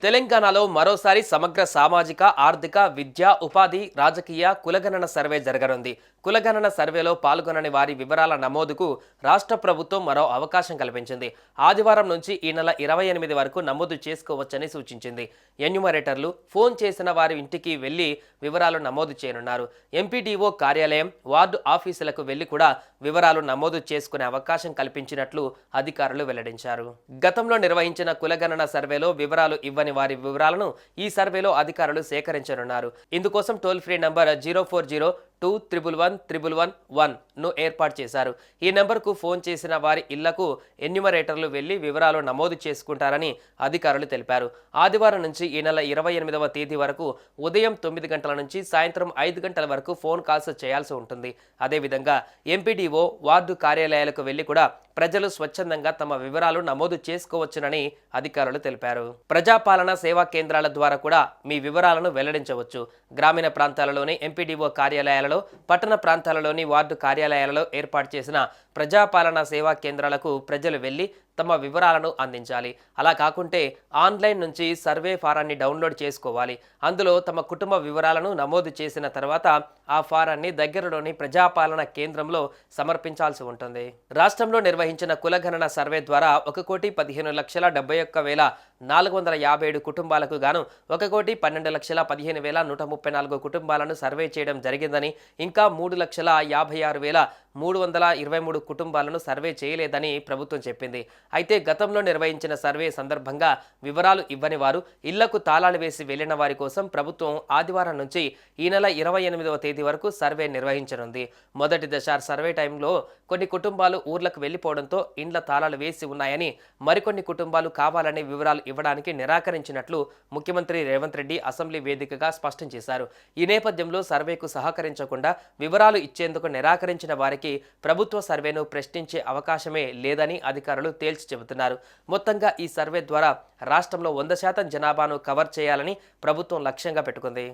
తెలంగాణలో మరోసారి సమగ్ర సామాజిక, ఆర్థిక, విద్య, ఉపాధి, రాజకీయ, కులగణన సర్వే జరగనుంది. కులగణన సర్వేలో పాల్గొనని వారి వివరాల నమోదుకు రాష్ట్ర ప్రభుత్వం మరో అవకాశం కల్పించింది. ఆదివారం నుంచి ఈ నెల 28 వరకు నమోదు చేసుకోవచ్చని సూచించింది. ఎన్యూమరేటర్లు ఫోన్ చేసిన వారి ఇంటికి వెళ్లి వివరాలు నమోదు చేయనున్నారు. ఎంపీడీఓ కార్యాలయం, వార్డు ఆఫీసులకు వెళ్లి కూడా వివరాలు నమోదు చేసుకునే అవకాశం కల్పించినట్లు అధికారులు వెల్లడించారు. గతంలో నిర్వహించిన కులగణన సర్వేలో వివరాలు ఇవ్వని వారి వివరాలను ఈ సర్వేలో అధికారులు సేకరించనున్నారు. ఇందుకోసం టోల్ ఫ్రీ నంబర్ 040211111 ను ఏర్పాటు చేశారు. ఈ నెంబర్కు ఫోన్ చేసిన వారి ఇళ్లకు ఎన్యూమరేటర్లు వెళ్లి వివరాలు నమోదు చేసుకుంటారని అధికారులు తెలిపారు. ఆదివారం నుంచి ఈ నెల 28వ తేదీ వరకు ఉదయం 9 గంటల నుంచి సాయంత్రం 5 గంటల వరకు ఫోన్ కాల్స్ చేయాల్సి ఉంటుంది. అదేవిధంగా ఎంపీడీఓ, వార్డు కార్యాలయాలకు వెళ్లి కూడా ప్రజలు స్వచ్ఛందంగా తమ వివరాలు నమోదు చేసుకోవచ్చునని అధికారులు తెలిపారు. ప్రజాపాలన సేవా కేంద్రాల ద్వారా కూడా మీ వివరాలను వెల్లడించవచ్చు. గ్రామీణ ప్రాంతాలలోని ఎంపీడీఓ కార్యాలయాలలో, పట్టణ ప్రాంతాలలోని వార్డు కార్యాలయాలలో ఏర్పాటు చేసిన ప్రజాపాలన సేవా కేంద్రాలకు ప్రజలు వెళ్లి తమ వివరాలను అందించాలి. అలా కాకుంటే ఆన్లైన్ నుంచి సర్వే ఫారాన్ని డౌన్లోడ్ చేసుకోవాలి. అందులో తమ కుటుంబ వివరాలను నమోదు చేసిన తర్వాత ఆ ఫారాన్ని దగ్గరలోని ప్రజాపాలన కేంద్రంలో సమర్పించాల్సి ఉంటుంది. రాష్ట్రంలో నిర్వహించిన కులగణన సర్వే ద్వారా 1,15,71,457 కుటుంబాలకు గాను 1,12,15,134 కుటుంబాలను సర్వే చేయడం జరిగిందని, ఇంకా 3,56,323 కుటుంబాలను సర్వే చేయలేదని ప్రభుత్వం చెప్పింది. అయితే గతంలో నిర్వహించిన సర్వే సందర్భంగా వివరాలు ఇవ్వని వారు, ఇళ్లకు తాళాలు వేసి వెళ్లిన వారి కోసం ప్రభుత్వం ఆదివారం నుంచి ఈ నెల 28వ తేదీ వరకు సర్వే నిర్వహించనుంది. మొదటి దశ సర్వే టైంలో కొన్ని కుటుంబాలు ఊర్లకు వెళ్లిపోవడంతో ఇండ్ల తాళాలు వేసి ఉన్నాయని, మరికొన్ని కుటుంబాలు కావాలని వివరాలు ఇవ్వడానికి నిరాకరించినట్లు ముఖ్యమంత్రి రేవంత్ రెడ్డి అసెంబ్లీ వేదికగా స్పష్టం చేశారు. ఈ నేపథ్యంలో సర్వేకు సహకరించకుండా వివరాలు ఇచ్చేందుకు నిరాకరించిన వారికి ప్రభుత్వ సర్వేను ప్రశ్నించే అవకాశమే లేదని అధికారులు తేల్చి చెబుతున్నారు. మొత్తంగా ఈ సర్వే ద్వారా రాష్ట్రంలో 100% జనాభాను కవర్ చేయాలని ప్రభుత్వం లక్ష్యంగా పెట్టుకుంది.